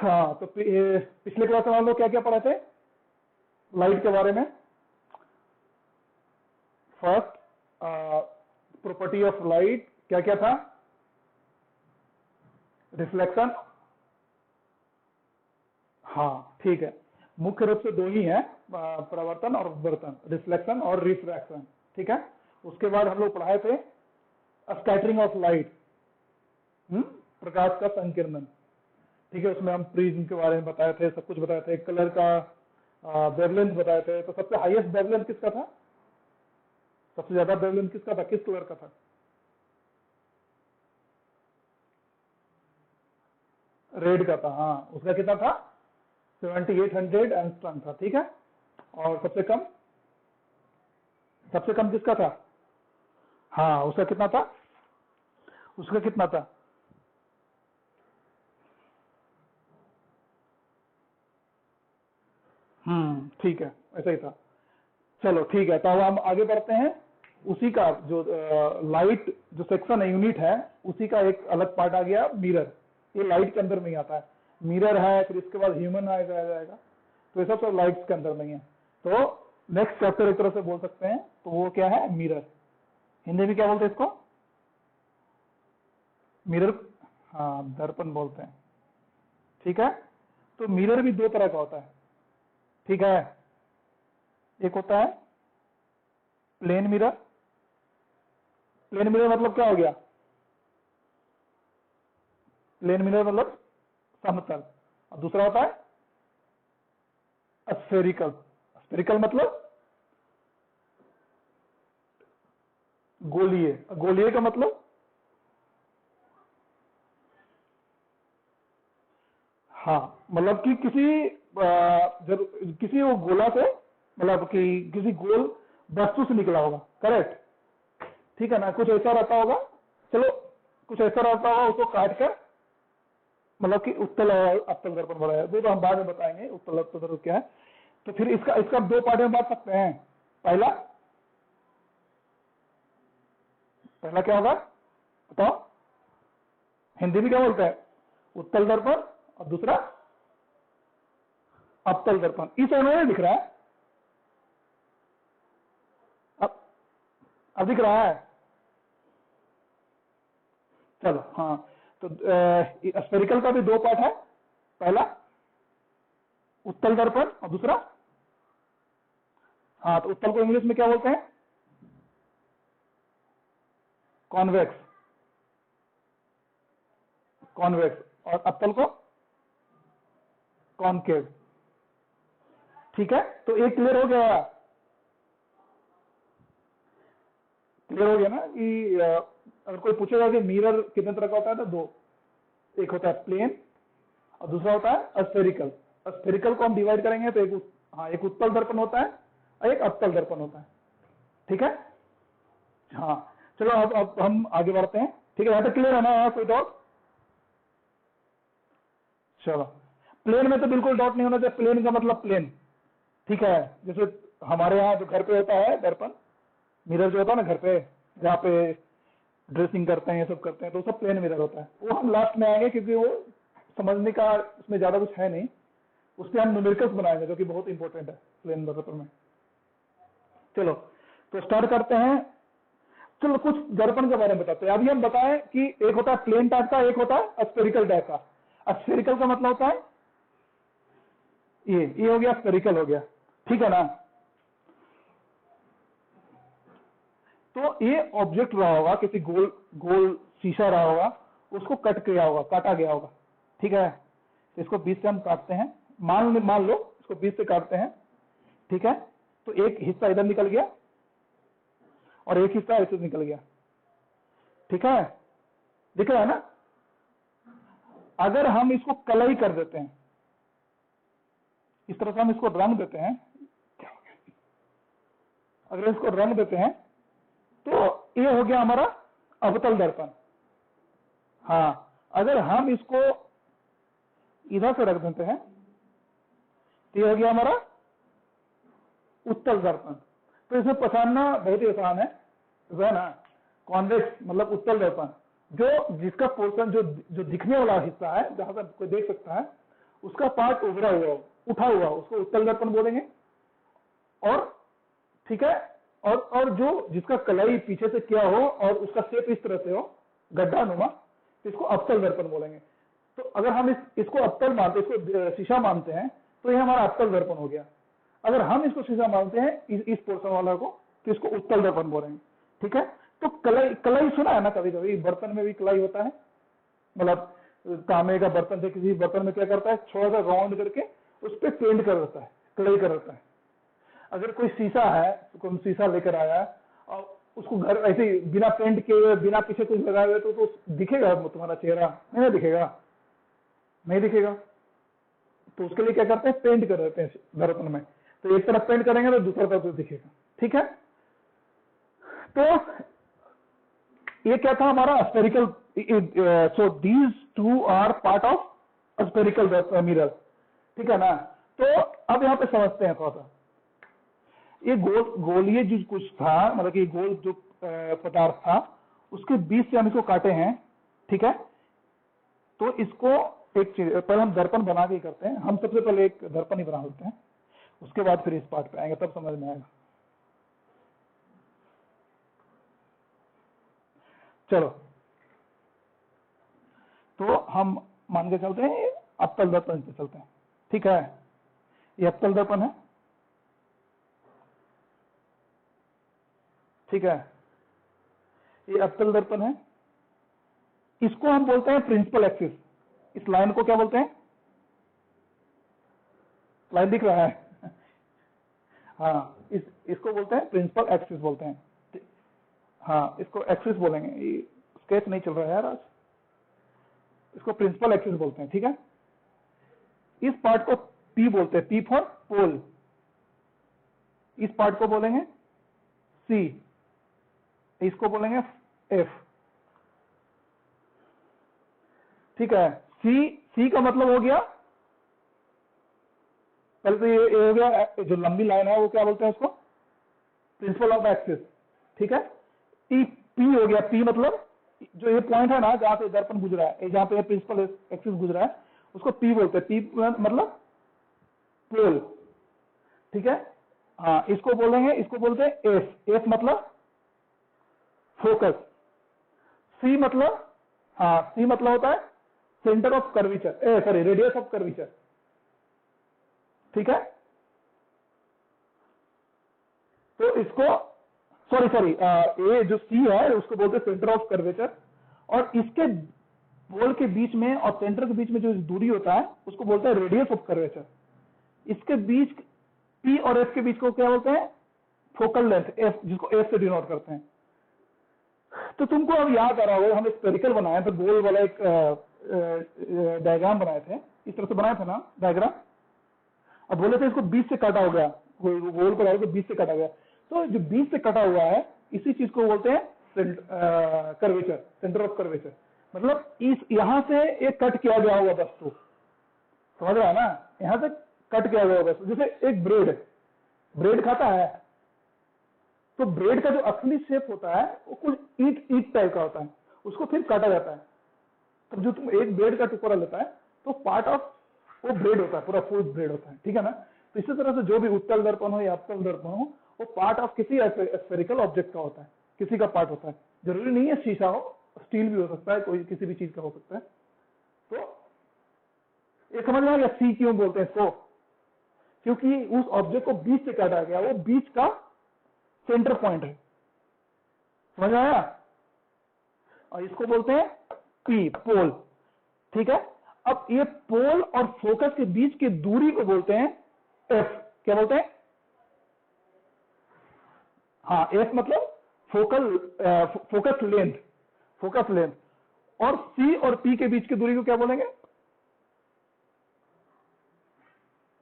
हाँ, तो पिछले क्लास में हम लोग क्या क्या पढ़े थे लाइट के बारे में। फर्स्ट प्रॉपर्टी ऑफ लाइट क्या क्या था? रिफ्लेक्शन। हाँ ठीक है, मुख्य रूप से दो ही है, परावर्तन और अपवर्तन, रिफ्लेक्शन और रिफ्रैक्शन। ठीक है, उसके बाद हम लोग पढ़ाए थे स्कैटरिंग ऑफ लाइट, प्रकाश का संकीर्णन। ठीक है, उसमें हम प्रिज्म के बारे में बताए थे, सब कुछ बताए थे, कलर का वेवलेंथ बताए थे। तो सबसे हाईएस्ट वेवलेंथ किसका था? सबसे ज्यादा वेवलेंथ किसका था? किस कलर का था? रेड का था। हाँ, उसका कितना था? 7800 एंगस्ट्रॉम था। ठीक है, और सबसे कम? सबसे कम किसका था? हाँ, उसका कितना था? उसका कितना था? ठीक है, ऐसा ही था। चलो ठीक है, तो अब हम आगे बढ़ते हैं। उसी का जो लाइट जो सेक्शन है, यूनिट है, उसी का एक अलग पार्ट आ गया, मिरर। ये लाइट के अंदर में ही आता है। मिरर है, फिर इसके बाद ह्यूमन आ जाएगा। तो ये सब लाइट्स के अंदर में ही है। तो नेक्स्ट चैप्टर एक तरह से बोल सकते हैं, तो वो क्या है? मिरर। हिंदी में क्या बोलते हैं इसको? मिरर। हाँ, दर्पण बोलते हैं। ठीक है, तो मिरर भी दो तरह का होता है। ठीक है, एक होता है प्लेन मिरर। प्लेन मिरर मतलब क्या हो गया? प्लेन मिरर मतलब समतल। और दूसरा होता है स्फेरिकल। स्फेरिकल मतलब गोलीय। गोलीय का मतलब हाँ, मतलब कि किसी वो गोला से, मतलब कि किसी गोल वस्तु से निकला होगा। करेक्ट। ठीक है ना, कुछ ऐसा रहता होगा। चलो, कुछ ऐसा रहता होगा, उसको काट कर, मतलब कि उत्तल और अवतल दर्पण बना है। तो हम बाद में बताएंगे उत्तल अवतल दर्पण क्या है। तो फिर इसका इसका दो पार्ट में बांट सकते हैं। पहला पहला क्या होगा बताओ? हिंदी में क्या बोलते हैं? उत्तल दर्पण। और दूसरा अवतल दर्पण। इस उन्होंने दिख रहा है। अब अब दिख रहा है। चलो हाँ, तो स्फेरिकल का भी दो पार्ट है। पहला उत्तल दर्पण और दूसरा, हाँ, तो उत्तल को इंग्लिश में क्या बोलते हैं? कॉन्वेक्स। कॉन्वेक्स। और अवतल को कॉनकेव। ठीक है, तो एक क्लियर हो गया। क्लियर हो गया ना कि अगर कोई पूछेगा कि मिरर कितने तरह का होता है, तो दो। एक होता है प्लेन और दूसरा होता है स्फेरिकल। स्फेरिकल को हम डिवाइड करेंगे तो एक उत्तल दर्पण होता है और एक अवतल दर्पण होता है। ठीक है, हाँ। चलो अब हम आगे बढ़ते हैं। ठीक है, यहाँ तक क्लियर है ना? यहाँ कोई डाउट? चलो, प्लेन में तो बिल्कुल डाउट नहीं होना चाहिए। प्लेन का मतलब प्लेन। ठीक है, जैसे हमारे यहाँ जो घर पे होता है दर्पण, मिरर जो होता है ना घर पे, जहाँ पे ड्रेसिंग करते हैं, सब करते हैं, तो सब प्लेन मिरर होता है। वो हम लास्ट में आएंगे, क्योंकि वो समझने का उसमें ज्यादा कुछ है नहीं। उस पर हम न्यूमेरिकल्स बनाएंगे, जो कि बहुत इंपॉर्टेंट है प्लेन दर्पण में। चलो, तो स्टार्ट करते हैं। चलो, कुछ दर्पण के बारे में बताते हैं। अभी हम बताएं कि एक होता है प्लेन टाइप का, एक होता है स्फेरिकल टाइप का। स्फेरिकल का मतलब होता है ये हो गया, स्फेरिकल हो गया। ठीक है ना? तो ये ऑब्जेक्ट रहा होगा, किसी गोल गोल शीशा रहा होगा, उसको कट किया होगा, काटा गया होगा। ठीक है, तो इसको बीच से हम काटते हैं। मान लो इसको बीच से काटते हैं। ठीक है, तो एक हिस्सा इधर निकल गया और एक हिस्सा ऐसे निकल गया। ठीक है, दिख रहा है ना? अगर हम इसको कलई कर देते हैं, इस तरह से हम इसको रंग देते हैं, अगर इसको रंग देते हैं, तो ये हो गया हमारा अवतल दर्पण। हाँ, अगर हम इसको इधर से रख देते हैं, तो ये हो गया हमारा उत्तल दर्पण। तो इसे पहचानना बहुत ही आसान है, जो है ना, कॉन्वेक्स मतलब उत्तल दर्पण, जो जिसका पोर्शन जो दिखने वाला हिस्सा है, जहां से कोई देख सकता है, उसका पार्ट उभरा हुआ हो, उठा हुआ हो, उसको उत्तल दर्पण बोलेंगे। और ठीक है, और जो जिसका कलाई पीछे से किया हो और उसका शेप इस तरह से हो गड्ढा नुमा, तो इसको अवतल दर्पण बोलेंगे। तो अगर हम इसको अवतल मानते, इसको शीशा मानते हैं, तो ये हमारा अवतल दर्पण हो गया। अगर हम इसको शीशा मानते हैं इस पोर्शन वाला को, तो इसको उत्तल दर्पण बोलेंगे। ठीक है, तो कलाई कलाई सुना है ना, कभी कभी बर्तन में भी कलाई होता है, मतलब तांबे का बर्तन से किसी बर्तन में क्या करता है, थोड़ा सा राउंड करके उस पर पेंट कर देता है, कलाई कर देता है। अगर कोई शीशा है, कोई शीशा लेकर आया और उसको घर ऐसे बिना पेंट किए बिना पीछे कुछ लगाए हुए तो दिखेगा तुम्हारा चेहरा? नहीं दिखेगा, नहीं दिखेगा। तो उसके लिए क्या करते हैं, पेंट कर देते हैं दर्पण में। तो एक तरफ पेंट करेंगे तो दूसरा तरफ तो दिखेगा। ठीक है, तो ये क्या था हमारा spherical. So these two are part of spherical mirror. ठीक है ना। तो अब यहाँ पे समझते हैं थोड़ा सा, ये गोलीय जो कुछ था, मतलब कि गोल जो पदार्थ था, उसके बीच से हम इसको काटे हैं। ठीक है, तो इसको एक चीज पहले हम दर्पण बना के करते हैं। हम सबसे पहले एक दर्पण ही बना लेते हैं, उसके बाद फिर इस पार्ट पे आएंगे, तब समझ में आएगा। चलो, तो हम मान के चलते हैं अवतल दर्पण पे चलते हैं। ठीक है, ये अवतल दर्पण है। ठीक है, ये अवतल दर्पण है। इसको हम बोलते हैं प्रिंसिपल एक्सिस। इस लाइन को क्या बोलते हैं? लाइन दिख रहा है? हाँ, इसको बोलते हैं प्रिंसिपल एक्सिस बोलते हैं। हाँ, इसको एक्सिस बोलेंगे। ये स्केच नहीं चल रहा है यार आज। इसको प्रिंसिपल एक्सिस बोलते हैं। ठीक है, इस पार्ट को पी बोलते हैं, पी फॉर पोल। इस पार्ट को बोलेंगे सी, इसको बोलेंगे एफ। ठीक है, सी का मतलब हो गया, पहले तो ये हो गया, जो लंबी लाइन है वो क्या बोलते हैं उसको? Principle of axis. ठीक है, पी हो गया, पी मतलब जो ये पॉइंट है ना जहां पे दर्पण गुजरा है, जहां पे प्रिंसिपल एक्सिस गुजरा है, उसको पी बोलते हैं। पी मतलब पोल। ठीक है, हाँ, इसको बोलेंगे, इसको बोलते हैं एफ। एफ मतलब फोकस। सी मतलब, हाँ, सी मतलब होता है centre of curvature, sorry radius of curvature. ठीक है, तो इसको सॉरी ये जो सी है उसको बोलते हैं सेंटर ऑफ कर्वेचर। और इसके पोल के बीच में और सेंटर के बीच में जो दूरी होता है उसको बोलते हैं रेडियस ऑफ कर्वेचर। इसके बीच पी और एफ के बीच को क्या बोलते हैं? फोकल लेंथ, एफ, जिसको एफ से डिनोट करते हैं। तो तुमको अब याद आ रहा होगा, हम स्पेरिकल बनाए थे, गोल वाला एक डायग्राम बनाए थे, इस तरह से बनाए थे ना डायग्राम। अब बोले थे इसको बीच से काटा हो गया, गोल पर आगे बीच से काटा गया। तो जो बीच से कटा हुआ है इसी चीज को बोलते हैं कर्वेचर, सेंटर ऑफ कर्वेचर। मतलब इस यहां से एक कट किया गया हुआ वस्तु, समझ रहा है ना? यहां से कट किया गया वस्तु, जैसे एक ब्रेड खाता है, तो ब्रेड का जो असली शेप होता है वो कुछ ईट टाइप का होता है, उसको फिर काटा जाता है। तो जो तुम एक ब्रेड का टुकड़ा लेता है तो पार्ट ऑफ वो ब्रेड होता है, पूरा फुल ब्रेड होता है। ठीक है ना? तो इसी तरह से जो भी उत्तल दर्पण हो या अवतल दर्पण हो, वो पार्ट ऑफ किसी स्फेरिकल ऑब्जेक्ट का होता है, किसी का पार्ट होता है। जरूरी नहीं है शीशा हो, स्टील भी हो सकता है, कोई किसी भी चीज का हो सकता है। तो ये समझ में आ गया सी क्यों बोलते हैं इसको? क्योंकि उस ऑब्जेक्ट को बीच से काटा गया, वो बीच का सेंटर पॉइंट है। समझ में आया? और इसको बोलते हैं पी, पोल। ठीक है, अब ये पोल और फोकस के बीच की दूरी को बोलते हैं एफ। क्या बोलते हैं? हाँ, एफ मतलब फोकस लेंथ। और सी और पी के बीच की दूरी को क्या बोलेंगे?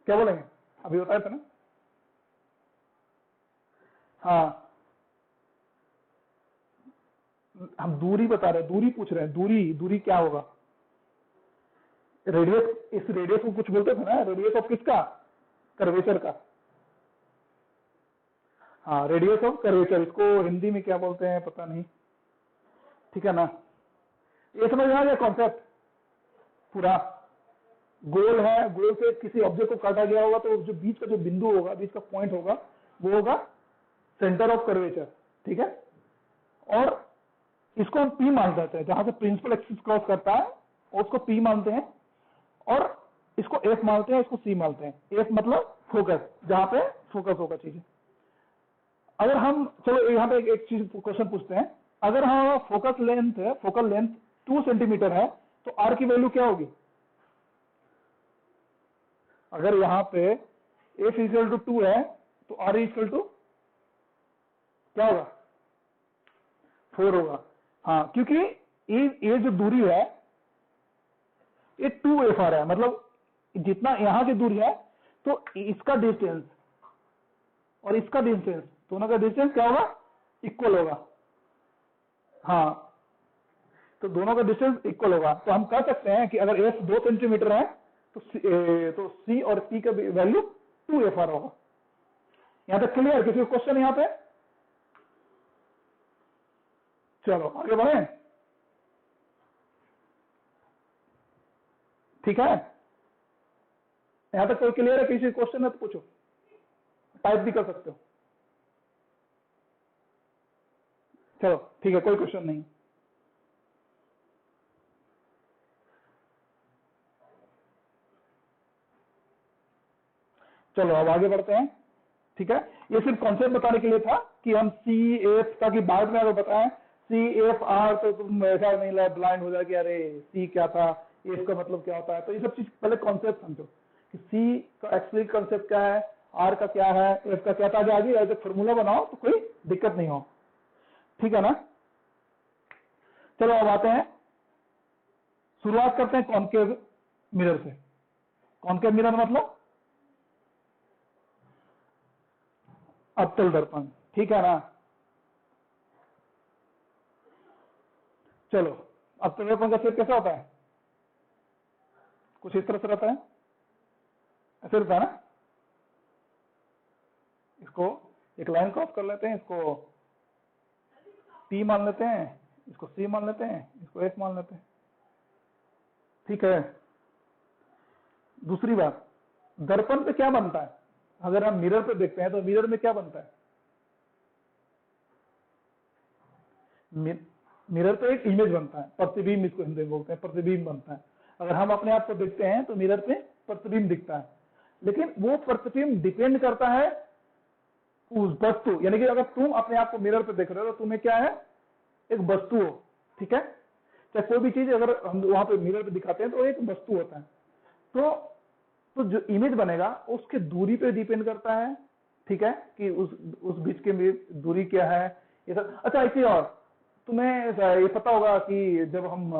क्या बोलेंगे? अभी बताया था ना। हाँ, हम दूरी बता रहे हैं, दूरी पूछ रहे हैं, दूरी क्या होगा? रेडियस, इस रेडियस को कुछ बोलते थे ना, रेडियस ऑफ किसका? कर्वेचर का। हाँ, रेडियस ऑफ कर्वेचर, इसको हिंदी में क्या बोलते हैं पता नहीं। ठीक है ना? ये समझ में आ गया कॉन्सेप्ट पूरा? गोल है, गोल से किसी ऑब्जेक्ट को काटा गया होगा तो जो बीच का जो बिंदु होगा, बीच का पॉइंट होगा, वो होगा सेंटर ऑफ कर्वेचर, ठीक है। और इसको हम पी मान लेते हैं, जहां से प्रिंसिपल एक्सिस क्रॉस करता है उसको पी मानते हैं, और इसको एफ मानते हैं, इसको सी मानते हैं। एफ मतलब फोकस, जहां पे फोकस होगा चीजें। अगर हम चलो यहाँ पे एक चीज क्वेश्चन पूछते हैं, अगर हम फोकल लेंथ 2 सेंटीमीटर है तो आर की वैल्यू क्या होगी? अगर यहाँ पे एफ इक्वल टू 2 है तो आर इक्वल टू क्या होगा? 4 होगा। हाँ, क्योंकि ये जो दूरी है ये 2 FR है, मतलब जितना यहाँ की दूरी है तो इसका डिस्टेंस और इसका डिस्टेंस, दोनों का डिस्टेंस क्या होगा? इक्वल होगा। हाँ, तो दोनों का डिस्टेंस इक्वल होगा। तो हम कह सकते हैं कि अगर एफ 2 सेंटीमीटर है तो सी और पी का वैल्यू 2FR होगा। यहां तक क्लियर? किसी क्वेश्चन यहां पे? चलो आगे बढ़े, ठीक है। यहां तक कोई क्लियर है? किसी क्वेश्चन है तो पूछो, टाइप भी कर सकते हो। चलो ठीक है, कोई क्वेश्चन नहीं। चलो अब आगे बढ़ते हैं, ठीक है। ये सिर्फ कॉन्सेप्ट बताने के लिए था कि हम सी एफ, ताकि बाद में अगर बताएं CFR तो तुम ऐसा नहीं ब्लाइंड हो जाए कि अरे सी क्या था, एफ का मतलब क्या होता है। तो ये सब चीज पहले कॉन्सेप्ट समझो कि सी का एक्चुअली कॉन्सेप्ट क्या है, आर का क्या है, एफ का क्या था। आगे एज ए फॉर्मूला बनाओ तो कोई दिक्कत नहीं हो, ठीक है ना। चलो अब आते हैं, शुरुआत करते हैं कॉनकेव मिरर से। कॉनकेव मिरर मतलब अवतल दर्पण, ठीक है ना। चलो, अवतल दर्पण का शेप कैसा होता है? कुछ इस तरह से रहता है, ऐसे रहता है ना। इसको एक लाइन क्रॉस कर लेते हैं, इसको P मान लेते हैं, इसको C मान लेते हैं, इसको F मान लेते हैं, ठीक है। दूसरी बात, दर्पण पे क्या बनता है? अगर हम मिरर पे देखते हैं तो मिरर में क्या बनता है? मिरर पे एक इमेज बनता है, प्रतिबिंब इसको हिंदी में बोलते हैं, प्रतिबिंब बनता है। अगर हम अपने आप को देखते हैं तो मिरर पे प्रतिबिंब दिखता है, लेकिन वो प्रतिबिंब डिपेंड करता है उस वस्तु, यानी कि अगर तुम अपने आप को मिरर पे देख रहे हो तो तुम्हें क्या है? एक वस्तु हो, ठीक है। चाहे कोई भी चीज अगर हम वहां पे मिरर पे दिखाते हैं तो एक वस्तु होता है, तो जो इमेज बनेगा उसके दूरी पे डिपेंड करता है, ठीक है, कि उस बीच के दूरी क्या है, ये सब। अच्छा, एक चीज और, तुम्हें ये पता होगा कि जब हम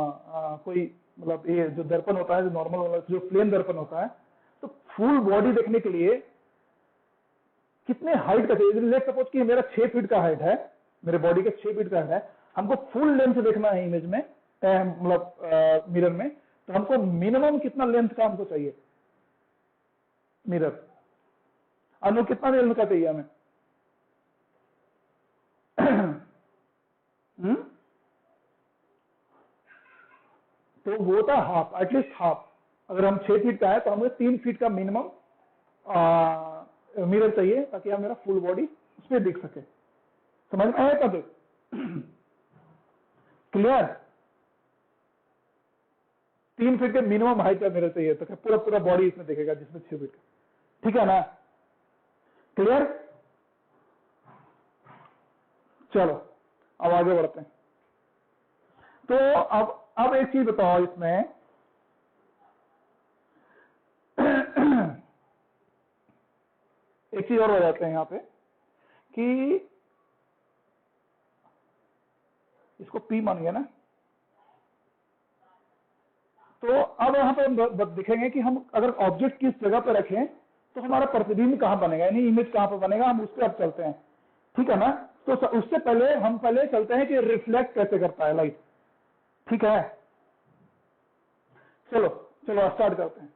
कोई मतलब ये जो दर्पण होता है, जो नॉर्मल वाला जो प्लेन दर्पण होता है, तो फुल बॉडी देखने के लिए कितने हाइट का चाहिए? लेट सपोज कि मेरा 6 फीट का हाइट है, मेरे बॉडी का 6 फीट का हाइट है, हमको फुल लेंथ देखना है इमेज में, मतलब मिरर में, तो हमको मिनिमम कितना लेंथ का हमको चाहिए मिरर? अनु कितना लेंथ का चाहिए हमें? तो वो था हाफ, एटलीस्ट हाफ। अगर हम 6 फीट का है तो हमें 3 फीट का मिनिमम मिरर चाहिए, ताकि हम मेरा फुल बॉडी उसमें दिख सके। समझ में आया कब? क्लियर? 3 फीट के मिनिमम हाइट का मिरर चाहिए, तो पूरा पूरा बॉडी इसमें दिखेगा, जिसमें 6 फीट का, ठीक है ना। क्लियर? चलो अब आगे बढ़ते हैं। तो अब एक चीज बताओ इसमें, एक चीज और हो जाते हैं यहाँ पे कि इसको P मान गया ना, तो अब यहाँ पे दिखेंगे कि हम अगर ऑब्जेक्ट किस जगह पे रखें तो हमारा प्रतिबिंब कहाँ बनेगा, यानी इमेज कहाँ पे बनेगा, हम उस पर अब चलते हैं, ठीक है ना। तो उससे पहले हम चलते हैं कि रिफ्लेक्ट कैसे करता है लाइट, ठीक है। चलो स्टार्ट करते हैं।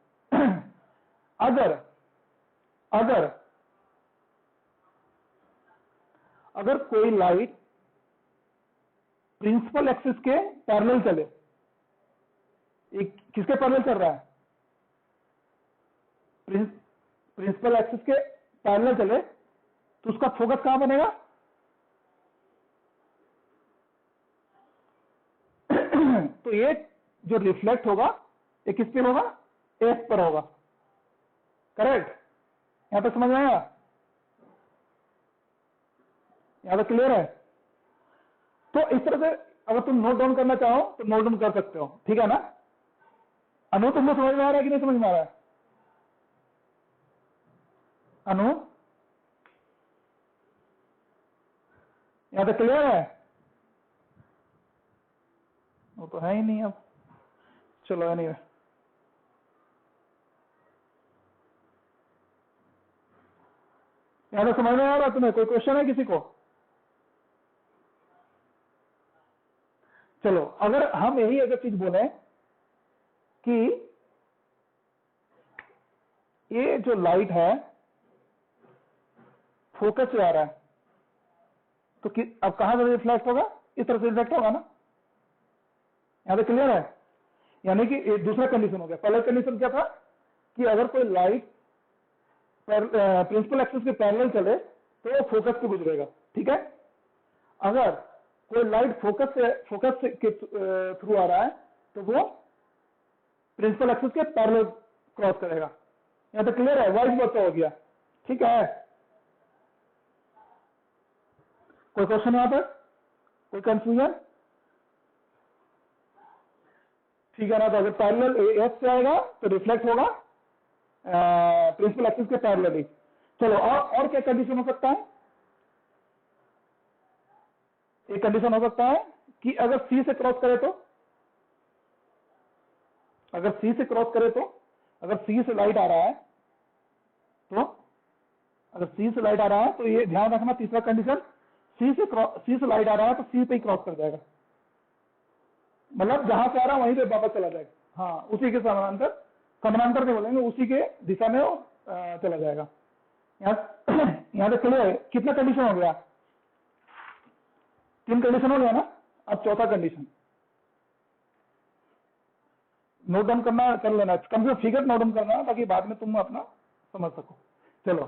अगर कोई लाइट प्रिंसिपल एक्सिस के पैरेलल चले, किसके पैरेलल चल रहा है? प्रिंसिपल एक्सिस के पैरेलल चले तो उसका फोकस कहां बनेगा? तो ये जो रिफ्लेक्ट होगा ये किस पे होगा? एफ पर होगा, करेक्ट? यहां तक समझ में आया? यहां तक क्लियर है? तो इस तरह से अगर तुम नोट डाउन करना चाहो तो नोट डाउन कर सकते हो, ठीक है ना? अनु तुमको समझ में आ रहा है कि नहीं समझ में आ रहा है? अनु, यहां तक क्लियर है? वो तो है ही नहीं अब। चलो एनीवे, यहां तक समझ में आ रहा है तुम्हें? कोई क्वेश्चन है किसी को? चलो, अगर हम यही अगर चीज बोले कि ये जो लाइट है फोकस से आ रहा है तो अब कहां से रिफ्लेक्ट होगा? इस तरह से रिफ्लेक्ट होगा ना? यहां तक क्लियर है? यानी कि एक दूसरा कंडीशन हो गया। पहला कंडीशन क्या था कि अगर कोई लाइट प्रिंसिपल एक्सिस के पैरेलल चले तो वो फोकस पे गुजरेगा, ठीक है? अगर कोई लाइट फोकस के थ्रू आ रहा है तो वो प्रिंसिपल एक्सिस के पैरेलल क्रॉस करेगा। यहां तक क्लियर है? वाइस वर्सा हो गया, ठीक है? कोई क्वेश्चन यहां पर? कोई कंफ्यूजन? ठीक है ना? तो अगर पैरेलल एफ से आएगा तो रिफ्लेक्ट होगा प्रिंसिपल एक्सिस के पैरेलल ही। चलो, और क्या कंडीशन हो सकता है? एक कंडीशन हो सकता है कि अगर सी से क्रॉस करे तो, अगर सी से क्रॉस करे तो, अगर सी से लाइट आ रहा है तो, अगर सी से लाइट आ रहा है तो ये ध्यान रखना, तीसरा कंडीशन, सी से लाइट आ रहा है तो सी पे ही क्रॉस कर जाएगा, मतलब जहां से आ रहा है वहीं पे वापस चला जाएगा। हाँ, उसी के समानांतर, समानांतर नहीं बोलेंगे, उसी के दिशा में वो चला जाएगा। यहाँ तक क्लियर है? कितना कंडीशन हो गया? 3 कंडीशन हो गया ना? अब चौथा कंडीशन नोट डाउन करना, कर लेना, कम से कम फिगर नोट डाउन करना ताकि बाद में तुम अपना समझ सको। चलो,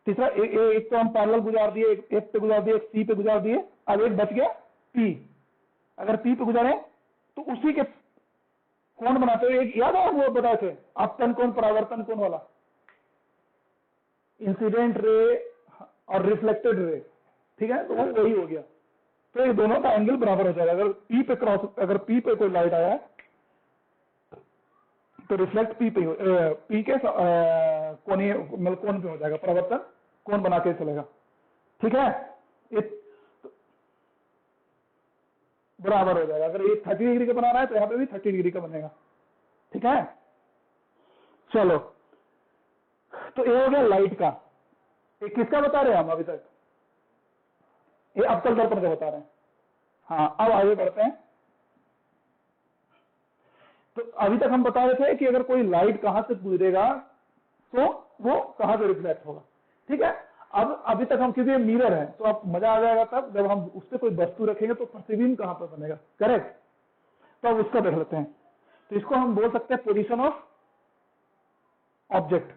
तीसरा एक तो हम पैरेलल गुजार दिए, एक एफ पे गुजार दिए, एक सी पे गुजार दिए, अब एक बच गया पी। अगर पी पे गुजारे तो उसी के कौन बनाते हो? एक याद है वो बताए थे, आपतन कोण परावर्तन कोण वाला, इंसिडेंट रे और रिफ्लेक्टेड रे, ठीक है? तो वो वही हो गया। तो ये दोनों का एंगल बराबर हो जाएगा। अगर पी पे क्रॉस, अगर पी पे कोई लाइट आया तो रिफ्लेक्ट पी पे, पी के कोणीय मतलब कोण पे हो जाएगा, परावर्तन कोण बना के चलेगा, ठीक है? ये बराबर हो जाएगा। अगर ये 30 डिग्री का बना रहा है तो यहाँ पे भी 30 डिग्री का बनेगा, ठीक है? चलो, तो ये हो गया लाइट का। ये किसका बता रहे हैं हम अभी तक? ये अवतल दर्पण का बता रहे हैं। हाँ, अब आगे बढ़ते हैं। तो अभी तक हम बता रहे थे कि अगर कोई लाइट कहां से गुजरेगा तो वो कहां से रिफ्लेक्ट होगा, ठीक है? अब अभी तक हम, क्योंकि मिरर है तो अब मजा आ जाएगा तब जब हम उस पर कोई वस्तु रखेंगे तो प्रतिबिंब कहां पर बनेगा, करेक्ट? तो अब उसका देख लेते हैं। तो इसको हम बोल सकते हैं position of object,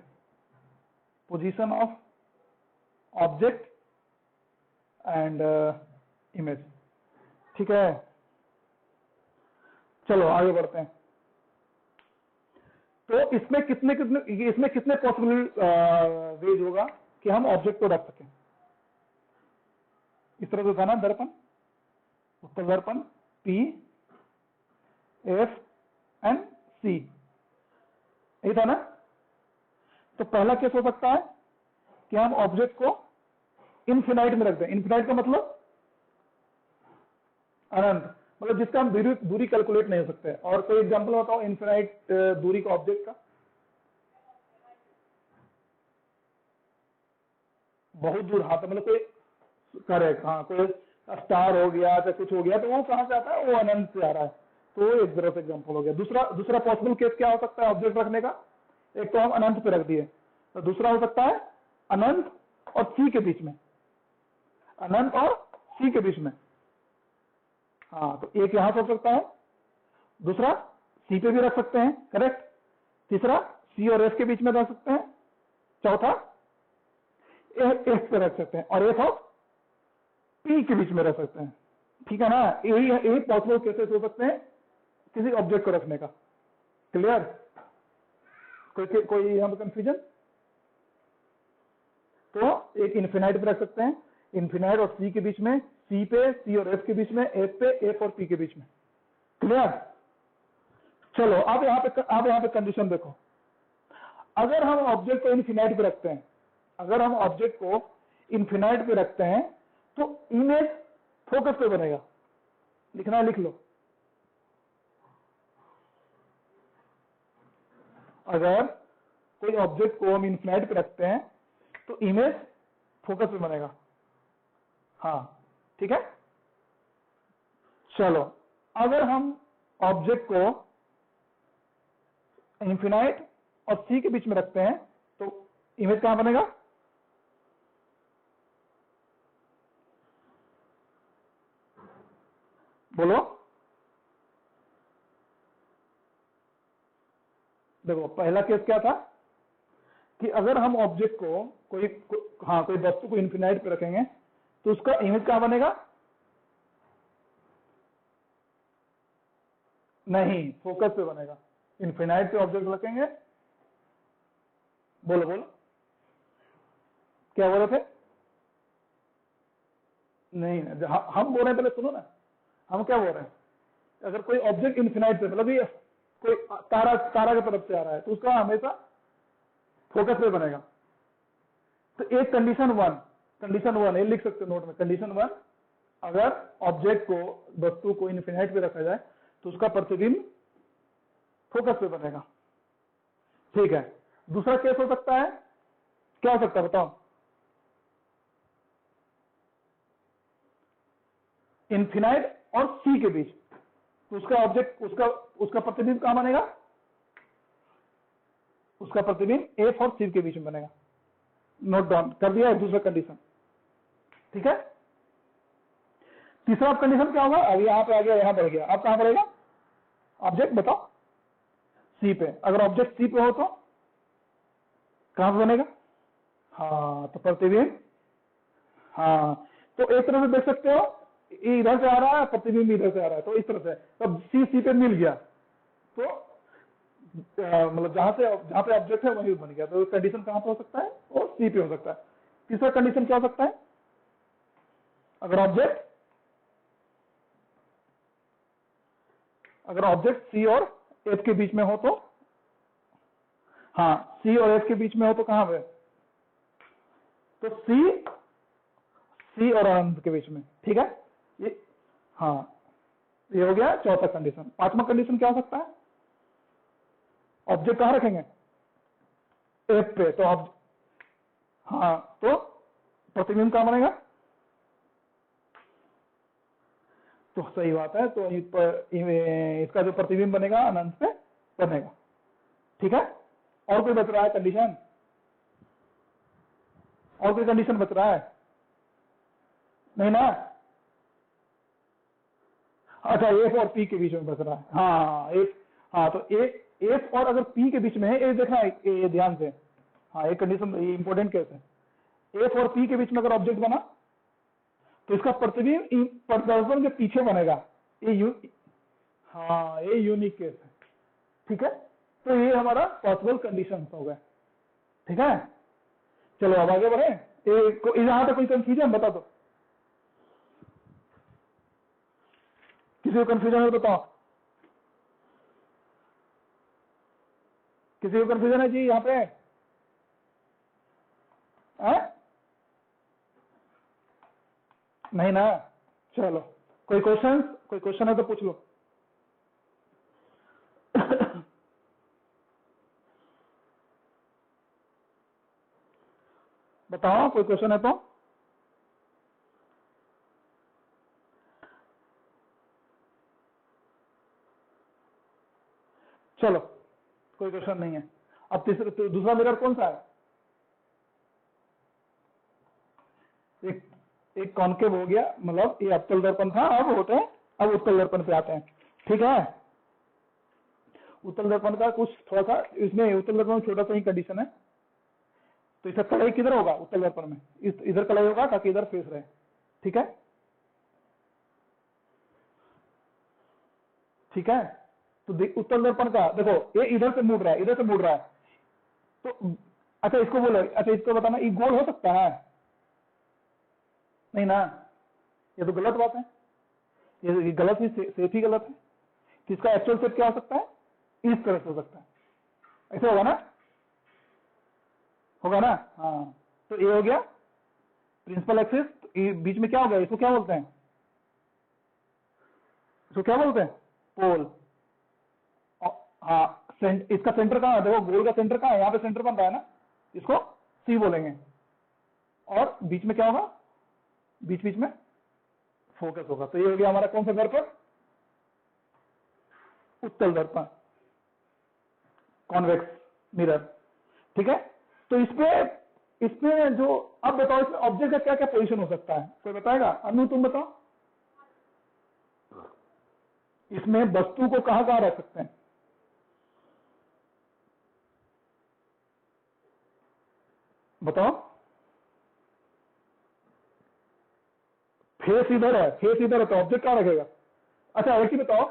position of object and image, ठीक है? चलो आगे बढ़ते हैं। तो इसमें कितने पॉसिबल वेज होगा कि हम ऑब्जेक्ट को रख सकें? इस तरह से था ना दर्पण, उत्तल दर्पण, पी, एफ एंड सी, यही था ना? तो पहला केस हो सकता है कि हम ऑब्जेक्ट को इनफिनाइट में रख दें। इनफिनाइट का मतलब अनंत, मतलब जिसका हम दूरी कैलकुलेट नहीं हो सकते। और कोई एग्जांपल बताओ इनफिनाइट दूरी का ऑब्जेक्ट का? बहुत दूर, हाँ, तो मतलब कोई, करेक्ट, हाँ, कोई स्टार हो गया या कुछ हो गया तो वो कहां से आता है? वो अनंत से आ रहा है। तो एक तरह से एग्जाम्पल हो गया। दूसरा पॉसिबल केस क्या हो सकता है ऑब्जेक्ट रखने का? एक तो हम अनंत पे रख दिए, तो दूसरा हो सकता है अनंत और सी के बीच में, अनंत और सी के बीच में। हाँ, तो एक यहां से हो सकता है, दूसरा सी पे भी रख सकते हैं, करेक्ट? तीसरा सी और एफ के बीच में रख सकते हैं, चौथा एफ पे रख सकते हैं और एफ ऑफ पी के बीच में रख सकते हैं, ठीक है ना। यही पॉसिबल केसेस हो सकते हैं किसी ऑब्जेक्ट को रखने का। क्लियर? कोई यहाँ पर कंफ्यूजन? तो एक इन्फिनाइट पे रख सकते हैं, इन्फिनाइट और सी के बीच में, सी पे, सी और एफ के बीच में, एफ पे, एफ और पी के बीच में। क्लियर? चलो अब यहाँ पे कंडीशन देखो। अगर हम ऑब्जेक्ट को इन्फिनाइट पे रखते हैं, अगर हम ऑब्जेक्ट को इन्फिनाइट पे रखते हैं तो इमेज फोकस पे बनेगा। लिखना है लिख लो। अगर कोई ऑब्जेक्ट को हम इन्फिनाइट पे रखते हैं तो इमेज फोकस पे बनेगा। हाँ, ठीक है। चलो अगर हम ऑब्जेक्ट को इन्फिनाइट और सी के बीच में रखते हैं तो इमेज कहां बनेगा? बोलो। देखो पहला केस क्या था कि अगर हम ऑब्जेक्ट को कोई वस्तु को इन्फिनाइट पे रखेंगे तो उसका इमेज कहां बनेगा? नहीं, फोकस पे बनेगा। इन्फिनाइट पे ऑब्जेक्ट रखेंगे, बोलो बोलो क्या बोल रहे थे? नहीं, हम बोल रहे हैं, पहले सुनो ना, हम क्या बोल रहे हैं। अगर कोई ऑब्जेक्ट इन्फिनाइट पे, मतलब ये कोई तारा की तरफ से आ रहा है तो उसका हमेशा फोकस पे बनेगा। तो एक कंडीशन वन ये लिख सकते हो नोट में। कंडीशन वन, अगर ऑब्जेक्ट को, वस्तु को इन्फिनाइट पे रखा जाए तो उसका प्रतिबिंब फोकस पे बनेगा। ठीक है। दूसरा केस हो सकता है, क्या हो सकता है बताओ? इन्फिनाइट और सी के बीच, तो उसका ऑब्जेक्ट, उसका प्रतिबिंब कहां बनेगा? उसका प्रतिबिंब एफ और सी के बीच में बनेगा। नोट डाउन कर दिया है दूसरा कंडीशन, ठीक है। तीसरा कंडीशन क्या होगा? अब यहां पे आ गया, यहां बढ़ गया, अब कहां बढ़ेगा ऑब्जेक्ट? बताओ। सी पे। अगर ऑब्जेक्ट सी पे हो तो कहां पे बनेगा? हाँ, तो प्रतिबिंब, हाँ, तो एक तरह से देख सकते हो, इधर से आ रहा है, प्रतिबिंब इधर से आ रहा है, तो इस तरह से तब सी पे मिल गया तो मतलब जहां पे ऑब्जेक्ट है वही बन गया। तो कंडीशन कहां पे हो सकता है? वो सी पे हो सकता है। तीसरा कंडीशन क्या हो सकता है? अगर ऑब्जेक्ट सी और एफ के बीच में हो तो, हाँ, सी और एफ के बीच में हो तो कहां पे? तो सी और अनंत के बीच में, ठीक है। ये, हाँ, ये हो गया चौथा कंडीशन। पांचवा कंडीशन क्या हो सकता है? ऑब्जेक्ट कहां रखेंगे? एफ पे। तो हाँ, तो प्रतिबिंब कहां बनेगा? तो सही बात है, तो इसका जो प्रतिबिंब बनेगा अनंत पे बनेगा, ठीक है। और कोई बच रहा है कंडीशन? और कोई कंडीशन बच रहा है? नहीं ना? अच्छा, एफ और पी के बीच में बच रहा है। हाँ, एफ, हाँ, तो एफ और अगर पी के बीच में है, ये देखना, ये ध्यान से, हाँ, एक कंडीशन, ये इंपॉर्टेंट केस है। एफ और पी के बीच में अगर ऑब्जेक्ट बना तो इसका प्रतिबिंब प्रदर्शन के पीछे बनेगा। हाँ, ये यूनिक केस है, ठीक है। तो ये हमारा पॉसिबल कंडीशन हो गया, ठीक है। चलो अब आगे बढ़े। यहाँ पे कोई कंफ्यूजन बता दो, किसी को कंफ्यूजन है बताओ। किसी को कंफ्यूजन है जी यहाँ पे? नहीं ना? चलो, कोई क्वेश्चन है तो पूछ लो। बताओ, कोई क्वेश्चन है तो। चलो, कोई क्वेश्चन नहीं है। अब दूसरा मिरर कौन सा है? एक कॉन्केव हो गया, मतलब ये अवतल दर्पण था, अब होते हैं, अब उत्तल दर्पण पे आते हैं, ठीक है। उत्तल दर्पण का कुछ थोड़ा सा, इसमें उत्तल दर्पण में छोटा सा ही कंडीशन है तो इसका कलाई किधर होगा, उत्तल दर्पण में इधर कलाई होगा ताकि इधर फेस रहे। ठीक है, ठीक है। तो उत्तल दर्पण का देखो ये इधर से मुड़ रहा है, इधर से मुड़ रहा है, तो अच्छा इसको बोलो, अच्छा इसको बताना ये गोल हो सकता है? नहीं ना, ये तो गलत बात है, ये गलत ही, सेफ ही गलत है। तो इसका एक्चुअल शेप क्या हो सकता है, इस तरह से हो सकता है, ऐसे होगा ना, होगा ना। हाँ, तो ये हो गया प्रिंसिपल एक्सिस, बीच में क्या हो गया, इसको क्या बोलते हैं, इसको क्या बोलते हैं, पोल। हाँ, इसका सेंटर कहाँ है, देखो गोल का सेंटर कहाँ है, यहाँ पे सेंटर बन रहा है ना, इसको सी बोलेंगे। और बीच में क्या होगा, बीच बीच में फोकस होगा। तो ये हो गया हमारा कौन सा दर्पण, उत्तल दर्पण, कॉन्वेक्स मिरर। ठीक है, तो इसमें जो, अब बताओ इसमें ऑब्जेक्ट का क्या क्या पोजीशन हो सकता है, कोई बताएगा? अनु तुम बताओ, इसमें वस्तु को कहां कहां रख सकते हैं, बताओ। फेस इधर है, फेस इधर है, तो ऑब्जेक्ट कहां रखेगा? अच्छा एक ही बताओ,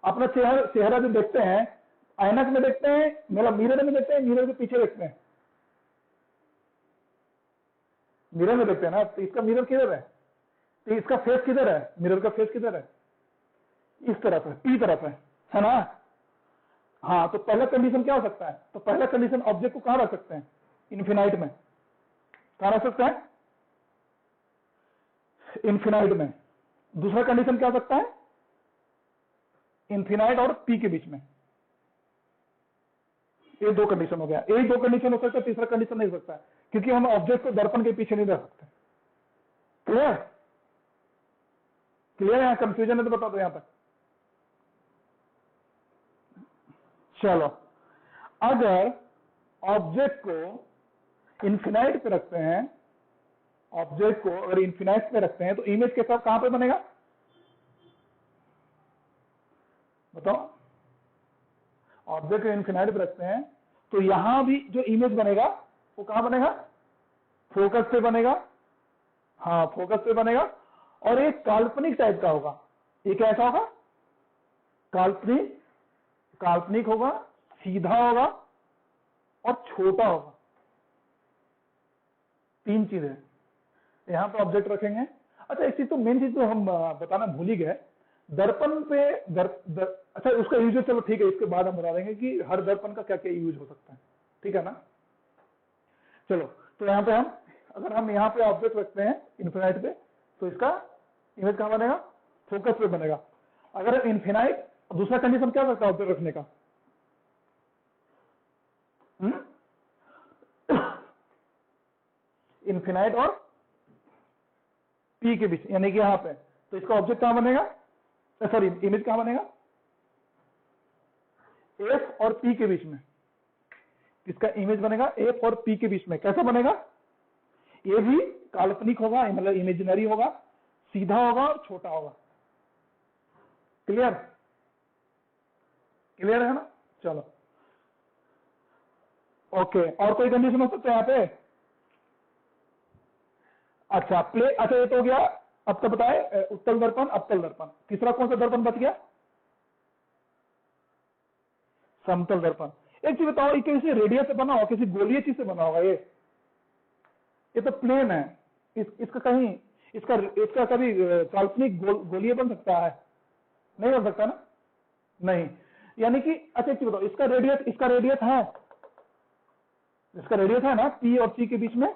अपना चेहरा जो देखते हैं, ऐनक में देखते हैं, मतलब मिरर में देखते हैं, मिरर के पीछे देखते हैं, मिरर में देखते हैं ना, तो इसका मिरर किधर है, तो इसका फेस किधर है, मिरर का फेस किधर है, इस तरफ है, पी तरफ है ना। हाँ, तो पहला कंडीशन क्या हो सकता है, तो पहला कंडीशन ऑब्जेक्ट को कहां रख सकते हैं, इन्फिनाइट में, कहां रख सकते हैं, इन्फिनाइट में। दूसरा कंडीशन क्या हो सकता है, इन्फिनाइट और पी के बीच में। ये दो कंडीशन हो गया, एक दो कंडीशन हो सकता है, तीसरा कंडीशन नहीं हो सकता है, क्योंकि हम ऑब्जेक्ट को दर्पण के पीछे नहीं रख सकते। क्लियर, क्लियर है, कंफ्यूजन है तो बता दो यहां तक। चलो, अगर ऑब्जेक्ट को इन्फिनाइट पे रखते हैं, ऑब्जेक्ट को अगर इन्फिनाइट पे रखते हैं तो इमेज के साथ कहां पे बनेगा, बताओ। ऑब्जेक्ट को इन्फिनाइट पे रखते हैं तो यहां भी जो इमेज बनेगा वो कहां बनेगा, फोकस पे बनेगा। हाँ, फोकस पे बनेगा, और एक काल्पनिक टाइप का होगा। ये कैसा होगा, काल्पनिक, काल्पनिक होगा, सीधा होगा और छोटा होगा। तीन चीजें यहां पे ऑब्जेक्ट रखेंगे। अच्छा, एक चीज तो मेन चीज तो हम बताना भूल ही गए, दर्पण पे अच्छा उसका यूज, चलो ठीक है, इसके बाद हम बता देंगे कि हर दर्पण का क्या क्या यूज हो सकता है। ठीक है ना, चलो। तो यहाँ पे हम, अगर हम यहाँ पे ऑब्जेक्ट रखते हैं इन्फिनाइट पे, तो इसका इमेज कहां बनेगा, फोकस पे बनेगा। अगर इन्फिनाइट, दूसरा कंडीशन क्या सकता है ऑब्जेक्ट रखने का, इन्फिनाइट और पी के बीच, यानी कि यहां पे, तो इसका ऑब्जेक्ट कहां बनेगा, सॉरी इमेज कहां बनेगा, एफ और पी के बीच में। इसका इमेज बनेगा एफ और पी के बीच में। कैसा बनेगा, ये भी काल्पनिक होगा, मतलब इमेजिनरी होगा, सीधा होगा और छोटा होगा। क्लियर, क्लियर है ना, चलो ओके। और कोई कंडीशन हो सकता है यहाँ पे, अच्छा अच्छा ये तो हो गया। अब तो बताए उत्तल दर्पण, अवतल दर्पण, तीसरा कौन सा दर्पण बच गया, समतल दर्पण। एक चीज बताओ, ये किसी रेडियस से बना होगा, किसी गोलीय चीज से बना होगा, ये तो प्लेन है, इसका कहीं, इसका कभी काल्पनिक गोलीय बन सकता है, नहीं बन सकता ना, नहीं। यानी कि अच्छा एक चीज बताओ, इसका रेडियस है, इसका रेडियस है ना, पी और सी के बीच में,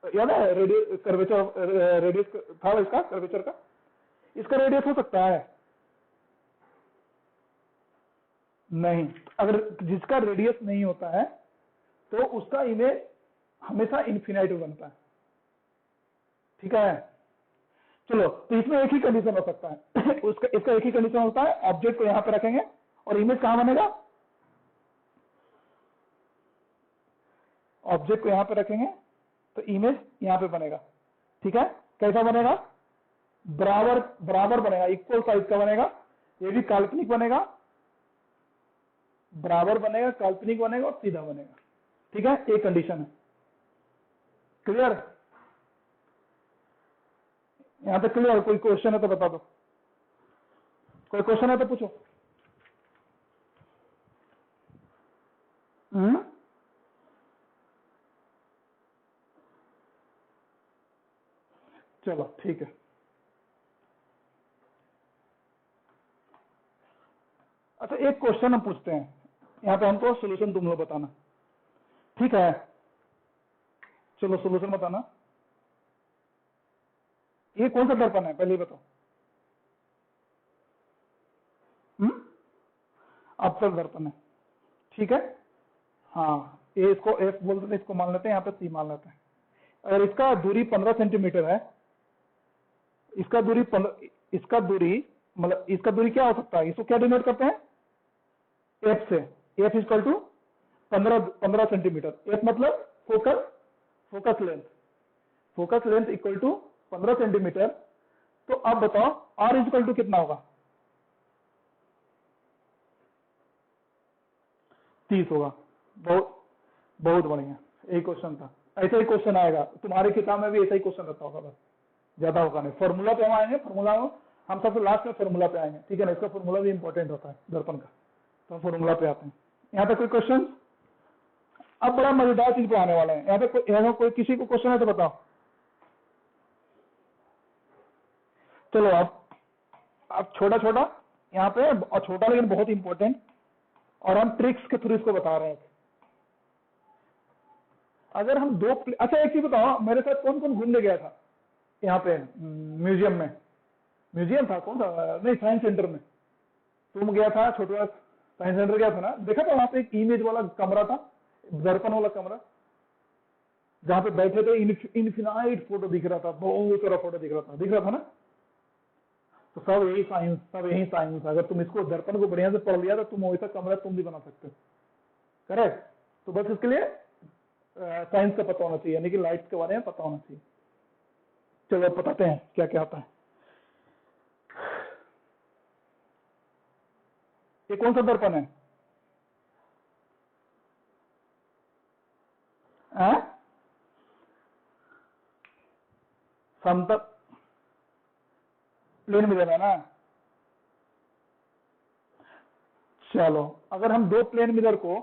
याद है रेडियस, कर्वेचर, रेडियस था इसका, कर्वेचर का, इसका रेडियस हो सकता है, नहीं। अगर जिसका रेडियस नहीं होता है तो उसका इमेज हमेशा इन्फिनाइट बनता है। ठीक है, चलो। तो इसमें एक ही कंडीशन हो सकता है इसका एक ही कंडीशन होता है, ऑब्जेक्ट को यहां पे रखेंगे और इमेज कहां बनेगा, ऑब्जेक्ट को यहां पे रखेंगे तो इमेज यहां पे बनेगा। ठीक है, कैसा बनेगा, बराबर बराबर बनेगा, इक्वल साइज का बनेगा, ये भी काल्पनिक बनेगा, बराबर बनेगा, काल्पनिक बनेगा और सीधा बनेगा। ठीक है, एक कंडीशन है। क्लियर? यहां तक क्लियर? कोई क्वेश्चन है तो बता दो, कोई क्वेश्चन है तो पूछो। चलो ठीक है। अच्छा एक क्वेश्चन हम पूछते हैं, यहाँ पे हमको सोल्यूशन तुम लोग बताना, ठीक है? चलो सोल्यूशन बताना। ये कौन सा दर्पण है पहले बताओ? अवतल दर्पण है, ठीक है। हाँ, ये इसको एफ बोलते थे, इसको मान लेते हैं, यहाँ पे सी मान लेते हैं। अगर इसका दूरी 15 सेंटीमीटर है, इसका दूरी मतलब इसका दूरी क्या हो सकता है? इसको क्या डिनोट करते हैं? एफ से। F equal to 15 centimetre. F मतलब focus length equal to 15 centimetre. तो अब बताओ आर इक्वल टू कितना होगा? 30 होगा। बहुत बढ़िया, यही क्वेश्चन था। ऐसा ही क्वेश्चन आएगा तुम्हारे किताब में भी, ऐसा ही क्वेश्चन रहता होगा, बस ज्यादा होगा नहीं। फॉर्मूला पे हम आएंगे, फॉर्मूला हम सबसे लास्ट में फॉर्मूला पे आएंगे, ठीक है ना? इसका फॉर्मूला भी इंपॉर्टेंट होता है दर्पण का, तो हम फॉर्मूला पे आते हैं। यहाँ पे कोई क्वेश्चन? अब बड़ा मजेदार चीज पे आने वाला है। यहाँ पे कोई किसी को क्वेश्चन है तो बताओ। चलो अब छोटा यहाँ पे, और छोटा लेकिन बहुत इंपॉर्टेंट, और हम ट्रिक्स के थ्रू इसको बता रहे हैं। अगर हम अच्छा एक चीज बताओ, मेरे साथ कौन कौन घूमने गया था यहाँ पे म्यूजियम में? म्यूजियम था कौन सा? नहीं, साइंस सेंटर में। तुम गया था छोटा, साइंस सेंटर गया था ना? देखा था वहां पे एक इमेज वाला कमरा था, दर्पण वाला कमरा, जहां पे बैठे थे, इन्फिनाइट फोटो दिख रहा था, बहुत सारा फोटो दिख रहा था ना? तो सब यही साइंस। अगर तुम इसको दर्पण को बढ़िया से पढ़ लिया तो तुम वैसा कमरा तुम भी बना सकते हो, करेक्ट? तो बस इसके लिए साइंस का पता होना चाहिए, यानी कि लाइट्स के बारे में पता होना चाहिए। चलो अब बताते हैं क्या क्या आता है। ये कौन सा दर्पण है? समतल प्लेन मिरर है ना? चलो अगर हम दो प्लेन मिरर को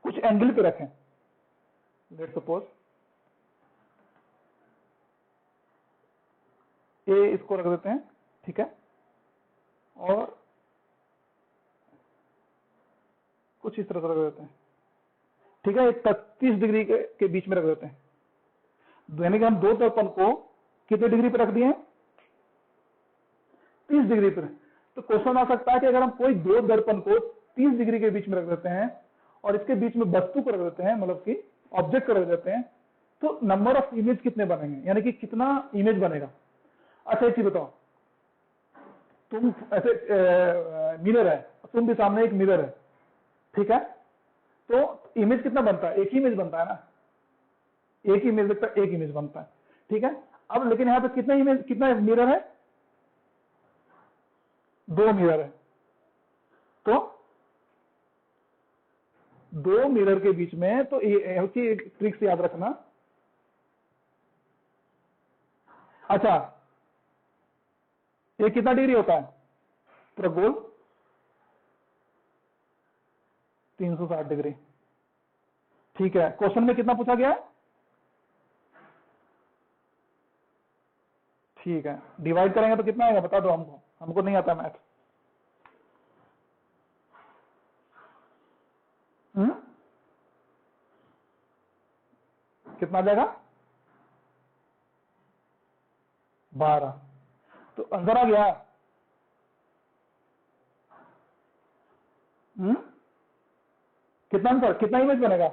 कुछ एंगल पे रखें, लेट सपोज ए, इसको रख देते हैं, ठीक है? और कुछ इस तरह से रख देते हैं, ठीक है? 30 डिग्री के बीच में रख देते हैं, यानी कि हम दो दर्पण को कितने डिग्री पे रख दिए? 30 डिग्री पर। तो क्वेश्चन आ सकता है कि अगर हम कोई दो दर्पण को 30 डिग्री के बीच में रख देते हैं और इसके बीच में वस्तु को रख देते हैं, मतलब कि ऑब्जेक्ट को रख देते हैं, तो नंबर ऑफ इमेज कितने बनेंगे, यानी कि कितना इमेज बनेगा? अच्छा एक चीज बताओ, तुम ऐसे मिरर है, तुम भी सामने एक मिरर है, ठीक है? तो इमेज कितना बनता है? एक ही इमेज बनता है ना? एक ही इमेज लगता है, एक इमेज बनता है, ठीक है? अब लेकिन यहाँ पे कितना मिरर है? 2 मिरर है। तो 2 मिरर के बीच में, तो ये ट्रिक्स याद रखना। अच्छा ये कितना डिग्री होता है पूरा गोल? 360 डिग्री, ठीक है? क्वेश्चन में कितना पूछा गया है? ठीक है, डिवाइड करेंगे तो कितना आएगा बता दो हमको नहीं आता मैथ। कितना आ जाएगा? 12। तो आंसर आ गया। कितना आंसर, कितना इमेज बनेगा?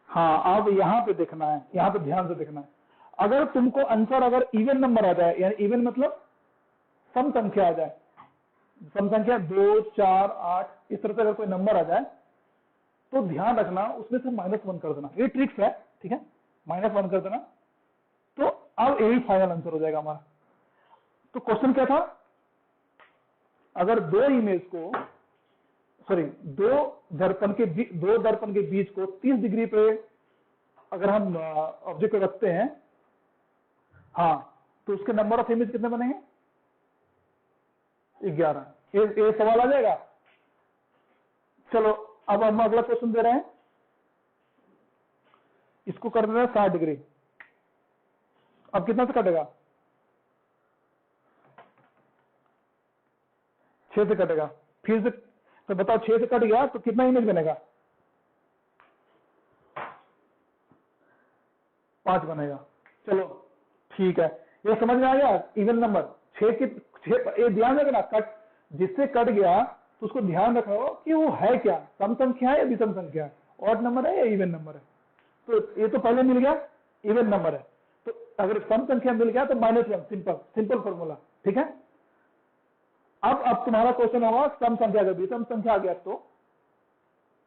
हाँ, अब यहाँ पे देखना है, यहाँ पे ध्यान से देखना है। अगर तुमको आंसर अगर इवन नंबर आ जाए, यानी इवन मतलब सम संख्या आ जाए, सम संख्या 2, 4, 8 इस तरह से अगर कोई नंबर आ जाए, तो ध्यान रखना उसमें से -1 कर देना। ये ट्रिक्स है, ठीक है? -1 कर देना, तो अब यही फाइनल आंसर हो जाएगा हमारा। तो क्वेश्चन क्या था? अगर दो इमेज को सॉरी दो दर्पण के बीच को 30 डिग्री पे अगर हम ऑब्जेक्ट रखते हैं, हाँ, तो उसके नंबर ऑफ इमेज कितने बनेंगे? 11। ये सवाल आ जाएगा। चलो अब हम अगला क्वेश्चन दे रहे हैं, इसको कर देना 60 डिग्री। अब कितना से कटेगा? 6 से कटेगा। फिर से तो बताओ, 6 से कट गया तो कितना इमेज बनेगा? 5 बनेगा। चलो ठीक है, ये समझ में आ गया। इवन नंबर 6 ये ध्यान रखना, कट जिससे कट गया तो उसको ध्यान रखो कि वो है क्या, सम संख्या है या विषम संख्या है, ऑड नंबर है या इवन नंबर है। तो ये तो पहले मिल गया, इवन नंबर है। तो अगर सम संख्या मिल गया तो -1, सिंपल फॉर्मूला, ठीक है। अब तुम्हारा क्वेश्चन होगा सम संख्या का, विषम संख्या आ गया तो,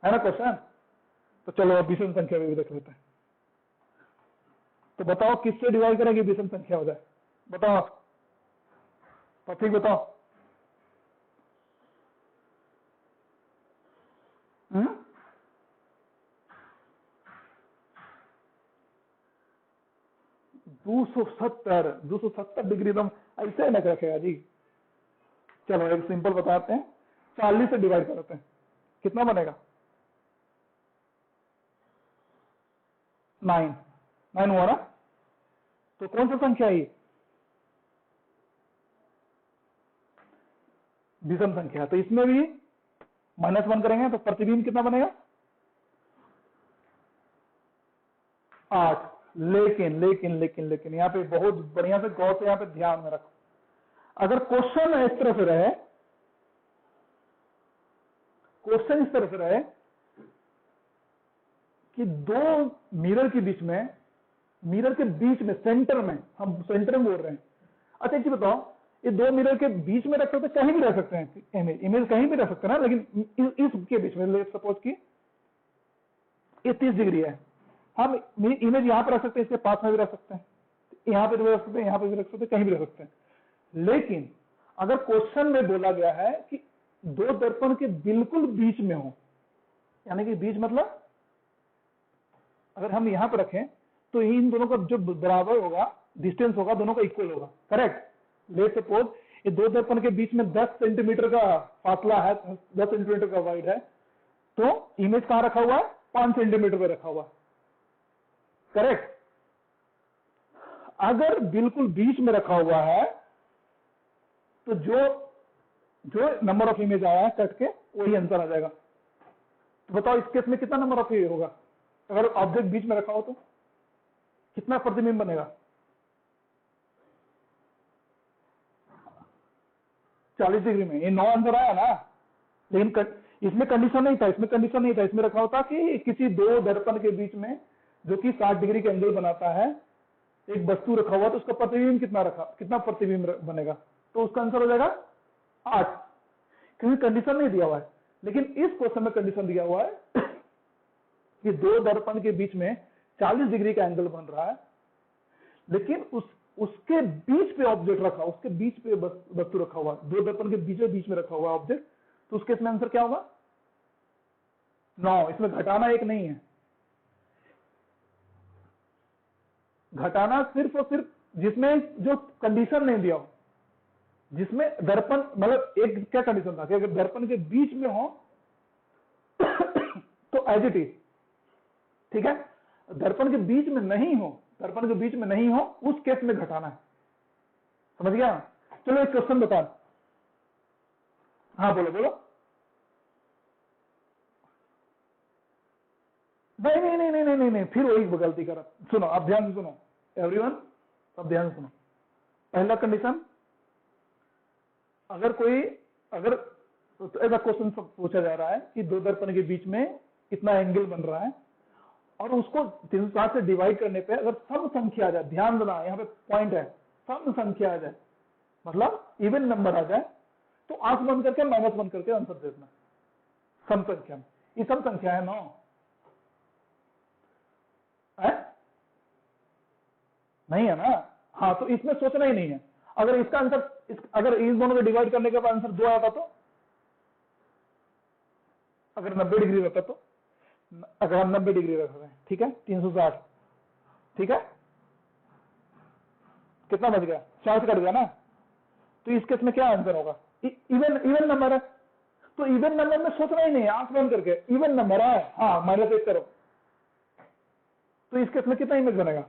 है ना क्वेश्चन। तो चलो अब विषम संख्या भी देख लेते हैं। तो बताओ किससे डिवाइड करेंगे विषम संख्या हो जाए? बताओ ठीक, बताओ। हम्म, 270 डिग्री एकदम ऐसे न रखेगा जी। चलो एक सिंपल बताते हैं, 40 से डिवाइड करते हैं, कितना बनेगा? 9 हुआ ना। तो कौन सा संख्या है? विषम संख्या। तो इसमें भी -1 करेंगे तो प्रतिबिंब कितना बनेगा? 8। लेकिन लेकिन लेकिन लेकिन यहाँ पे बहुत बढ़िया से गौर से यहाँ पे ध्यान में रखो, अगर क्वेश्चन इस तरह से रहे, क्वेश्चन इस तरह से रहे कि दो मिरर के बीच में, सेंटर में, हम सेंटर में बोल रहे हैं। अच्छा एक बताओ, ये दो मिरर के बीच में रख सकते, कहीं भी रह सकते हैं, इमेज कहीं भी रह सकते हैं ना, लेकिन इसके बीच में सपोज की ये 30 डिग्री है, हम इमेज यहाँ पर रख सकते हैं, इसके पास में भी रख सकते हैं, यहाँ पे भी रख सकते हैं, यहाँ पे भी रख सकते हैं, कहीं भी रख सकते हैं। लेकिन अगर क्वेश्चन में बोला गया है कि दो दर्पण के बिल्कुल बीच में हो, यानी कि बीच मतलब अगर हम यहां पर रखें तो इन दोनों का जो बराबर होगा, डिस्टेंस होगा, दोनों का इक्वल होगा, करेक्ट। लेट सपोज ये दो दर्पण के बीच में 10 सेंटीमीटर का फासला है, 10 सेंटीमीटर का वाइड है, तो इमेज कहां रखा हुआ है? 5 सेंटीमीटर पे रखा हुआ, करेक्ट। अगर बिल्कुल बीच में रखा हुआ है तो जो नंबर ऑफ इमेज आया है कट के, वही आंसर आ जाएगा। तो बताओ इस केस में कितना नंबर ऑफ इमेज होगा? अगर ऑब्जेक्ट बीच में रखा हो तो कितना प्रतिबिंब बनेगा? 40 डिग्री में। ये 9 आंसर आया ना। लेकिन इसमें कंडीशन नहीं था, इसमें रखा होता कि किसी दो दर्पण के बीच में जो कि 60 डिग्री के एंगल बनाता है, एक वस्तु रखा हुआ, तो उसका प्रतिबिंब कितना प्रतिबिंब बनेगा? तो उसका आंसर हो जाएगा 8, क्योंकि कंडीशन नहीं दिया हुआ है। लेकिन इस क्वेश्चन में कंडीशन दिया हुआ है कि दो दर्पण के बीच में 40 डिग्री का एंगल बन रहा है, लेकिन उसके बीच पे ऑब्जेक्ट रखा, उसके बीच पे वस्तु रखा हुआ, दो दर्पण के बीच में रखा हुआ ऑब्जेक्ट, तो उसके इसमें आंसर क्या होगा? 9। इसमें घटाना एक नहीं है, घटाना सिर्फ और सिर्फ जिसमें जो कंडीशन नहीं दिया हो, जिसमें दर्पण मतलब एक क्या कंडीशन था कि अगर दर्पण के बीच में हो तो एज इट इज, ठीक है। दर्पण के बीच में नहीं हो, उस केस में घटाना है, समझ गया। चलो एक क्वेश्चन बता। हाँ बोलो। नहीं, फिर वही गलती करा। सुनो, अब ध्यान से सुनो एवरीवन, अब ध्यान से सुनो। पहला कंडीशन, अगर तो ऐसा क्वेश्चन पूछा जा रहा है कि दो दर्पण के बीच में इतना एंगल बन रहा है और उसको 360 से डिवाइड करने पे अगर सम संख्या आ जाए, ध्यान देना यहाँ पे पॉइंट है, सम संख्या आ जाए मतलब इवन नंबर आ जाए, तो आंख बंद करके -1 करके आंसर दे देना। सम संख्या में ये सम संख्या है ना, नहीं है ना। हाँ, तो इसमें सोचना ही नहीं है। अगर इसका आंसर अगर इन दोनों को डिवाइड करने के बाद आंसर 2 आएगा तो अगर 90 डिग्री रहता तो, अगर हम 90 डिग्री रख रहे हैं, ठीक है, 360, ठीक है, कितना बच गया, 4 से कट गया ना। तो इस केस में क्या आंसर होगा, इवन नंबर है, तो इवन नंबर में सोचना ही नहीं है, आंख बंद करके इवन नंबर है, हाँ -1 करो, तो इस केस में कितना इमेज बनेगा,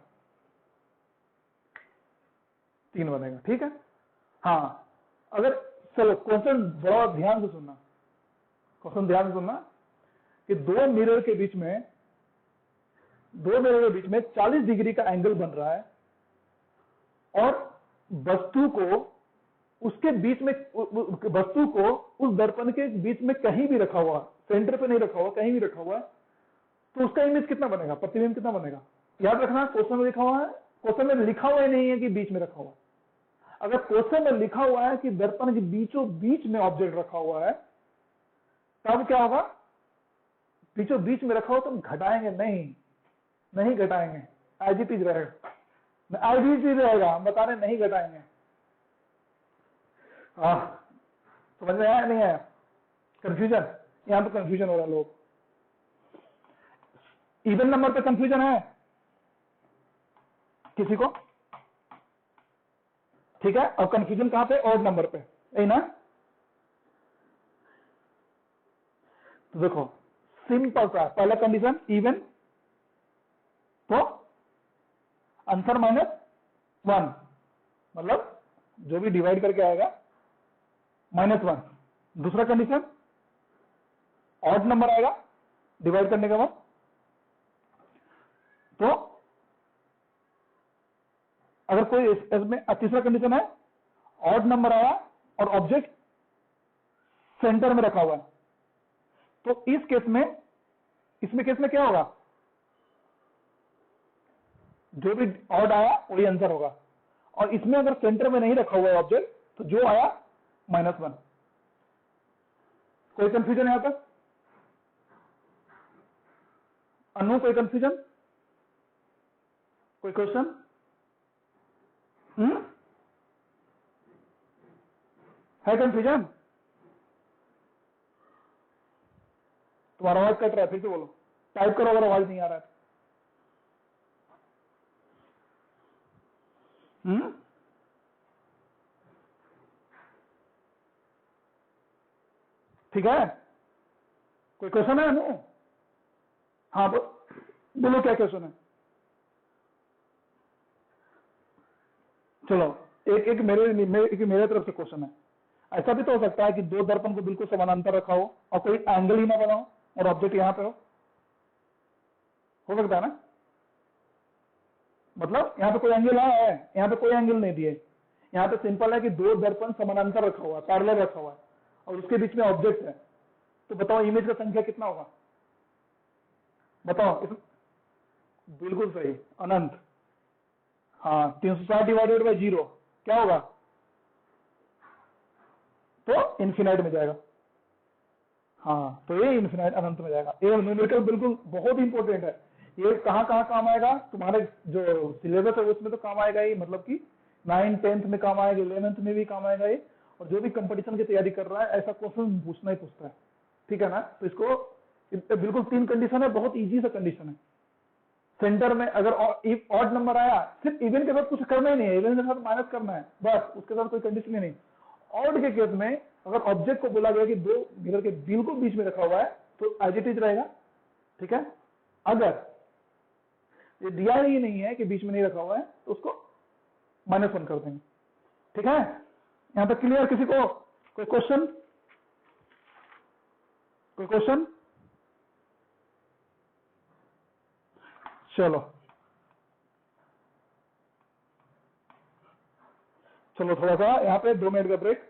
3 बनेगा, ठीक है। हाँ, अगर चलो क्वेश्चन बड़ा ध्यान से सुनना, क्वेश्चन ध्यान से सुनना कि दो मिरर के बीच में 40 डिग्री का एंगल बन रहा है और वस्तु को उसके बीच में, वस्तु को उस दर्पण के बीच में कहीं भी रखा हुआ, सेंटर पे नहीं रखा हुआ, कहीं भी रखा हुआ है, तो उसका इमेज कितना बनेगा, प्रतिबिंब कितना बनेगा। याद रखना क्वेश्चन में लिखा हुआ है, क्वेश्चन में लिखा हुआ ही नहीं है कि बीच में रखा हुआ। अगर क्वेश्चन में लिखा हुआ है कि दर्पण के बीचों बीच में ऑब्जेक्ट रखा हुआ है, तब क्या होगा, बीचों बीच में रखा हो तो घटाएंगे नहीं घटाएंगे, एज इट इज रहेगा, एज इट इज रहेगा, हम बता रहे नहीं घटाएंगे। समझ में आया नहीं आया, कंफ्यूजन, यहां पे कंफ्यूजन हो रहा है लोग। इवन नंबर पे कंफ्यूजन है किसी को, ठीक है, और कंफ्यूजन कहां पे, ऑड नंबर पे, यही ना। तो देखो सिंपल सा, पहला कंडीशन इवन, तो आंसर -1, मतलब जो भी डिवाइड करके आएगा -1। दूसरा कंडीशन ऑड नंबर आएगा डिवाइड करने के बाद, तो अगर कोई इसमें, तीसरा कंडीशन है ऑड नंबर आया और ऑब्जेक्ट सेंटर में रखा हुआ है, तो इस केस में, इसमें केस में क्या होगा, जो भी ऑड आया वही आंसर होगा, और इसमें अगर सेंटर में नहीं रखा हुआ है ऑब्जेक्ट, तो जो आया -1। कोई कंफ्यूजन यहां तक, अनु कोई कंफ्यूजन, कोई क्वेश्चन? है कंफ्यूजन? तुम्हारा आवाज कट रहा है, फिर से बोलो, टाइप करो अगर आवाज नहीं आ रहा है। ठीक है, कोई क्वेश्चन है अनु? हाँ बोलो क्या क्वेश्चन है। चलो एक मेरे तरफ से क्वेश्चन है। ऐसा भी तो हो सकता है कि दो दर्पण को बिल्कुल समानांतर रखा हो और कोई एंगल ही ना बना हो और ऑब्जेक्ट यहां पे हो सकता है ना, मतलब यहाँ पे कोई एंगल है, यहाँ पे कोई एंगल नहीं दिए, यहाँ पे सिंपल है कि दो दर्पण समानांतर रखा हुआ है, पैरेलल रखा हुआ है और उसके बीच में ऑब्जेक्ट है, तो बताओ इमेज का संख्या कितना होगा, बताओ। बिल्कुल सही, अनंत। हाँ, 360 डिवाइडेड बाई 0 क्या होगा, तो इन्फिनाइट में जाएगा। हाँ, तो ये इन्फिनाइट, अनंत में जाएगा। ये न्यूमेरिकल बिल्कुल बहुत इंपॉर्टेंट है। ये कहाँ काम आएगा, तुम्हारे जो सिलेबस है उसमें तो काम आएगा ही, मतलब कि 9th 10th में काम आएगा, 11th में भी काम आएगा ये, और जो भी कंपटीशन की तैयारी कर रहा है ऐसा क्वेश्चन पूछना ही पूछता है, ठीक है ना। तो इसको बिल्कुल 3 कंडीशन है, बहुत इजी सा कंडीशन है। सेंटर में अगर ऑड नंबर आया, सिर्फ इवन के साथ कुछ करना ही नहीं है, इवन के साथ माइनस करना है बस, उसके साथ कोई कंडीशन ही नहीं। ऑड के केस में अगर ऑब्जेक्ट को बोला गया कि दो मिरर के बिल्कुल बीच में रखा हुआ है तो एज इट इज रहेगा, ठीक है। अगर ये दिया ही नहीं है कि बीच में नहीं रखा हुआ है तो उसको -1 कर देंगे, ठीक है। यहां तक क्लियर? किसी को कोई क्वेश्चन, कोई क्वेश्चन? चलो थोड़ा सा यहाँ पे 2 मिनट का ब्रेक।